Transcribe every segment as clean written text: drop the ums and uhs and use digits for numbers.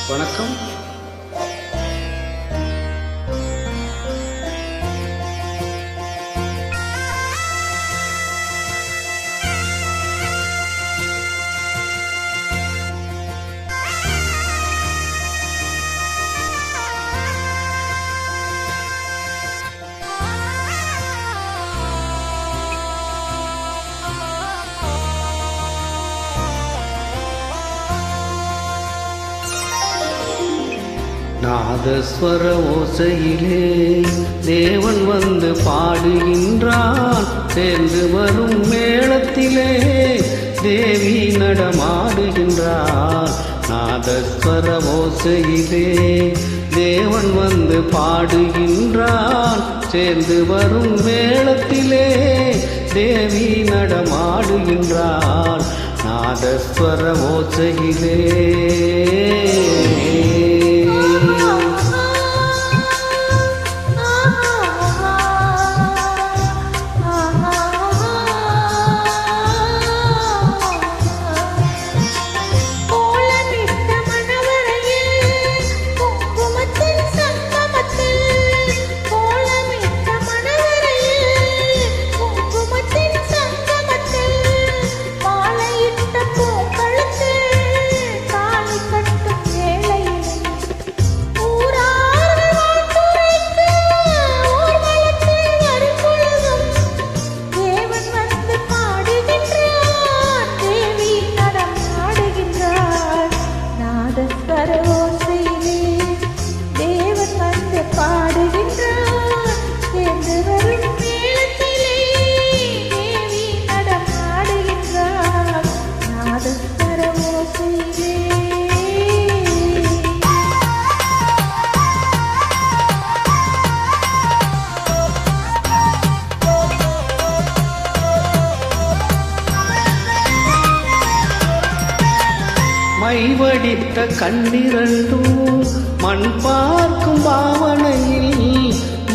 வணக்கம். நாதஸ்வர ஓசையிலே தேவன் வந்து பாடுகின்றான். சேர்ந்து வரும் மேளத்திலே தேவி நடமாடுகின்றான். நாதஸ்வர ஓசையிலே தேவன் வந்து பாடுகின்றான். சேர்ந்து வரும் மேளத்திலே தேவி நடமாடுகின்றான். நாதஸ்வர ஓசையிலே மைவடித்த கண்ணிரண்டும் மண் பார்க்கும் பாவனையில்,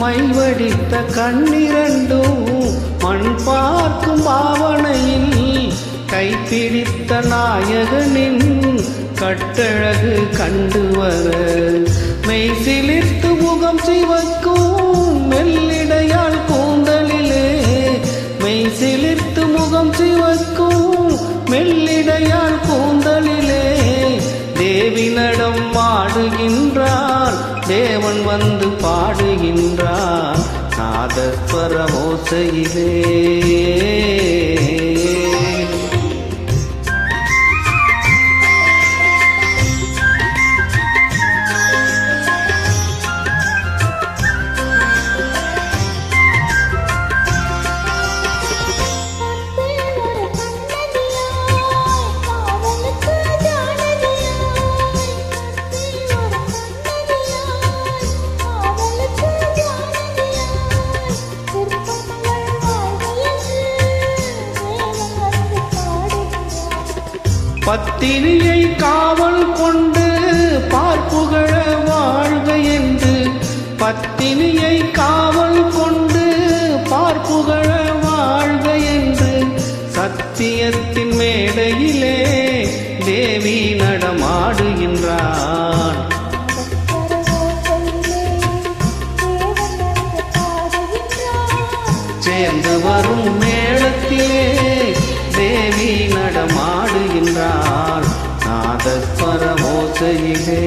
மைவடித்த கண்ணிரண்டும் மண் பார்க்கும் பாவனையில், கைப்பிடித்த நாயகனின் கட்டழகு கண்டு வர மெய் சிலிர்த்து முகம் சிவக்கும் மெல்லிடையாள் கூந்தலிலே, மெய் சிலிர்த்து முகம் சிவக்கும் மெல்லிடையாள் கூந்தலிலே தேவி நடம் ஆடுகின்றார். தேவன் வந்து பாடுகின்றார். நாதஸ்வர ஓசையிலே பத்தினியை காவல் கொண்டு பார்ப்புகழ வாழ்க என்று, பத்தினியை காவல் கொண்டு பார்ப்புகழ வாழ்க என்று சத்தியத்தின் மேடையிலே தேவி நடமாடுகின்றான். சேர்ந்து வரும் மேளத்திலே தேவி நடமாடுகின்றார். நாதஸ்வர ஓசையிலே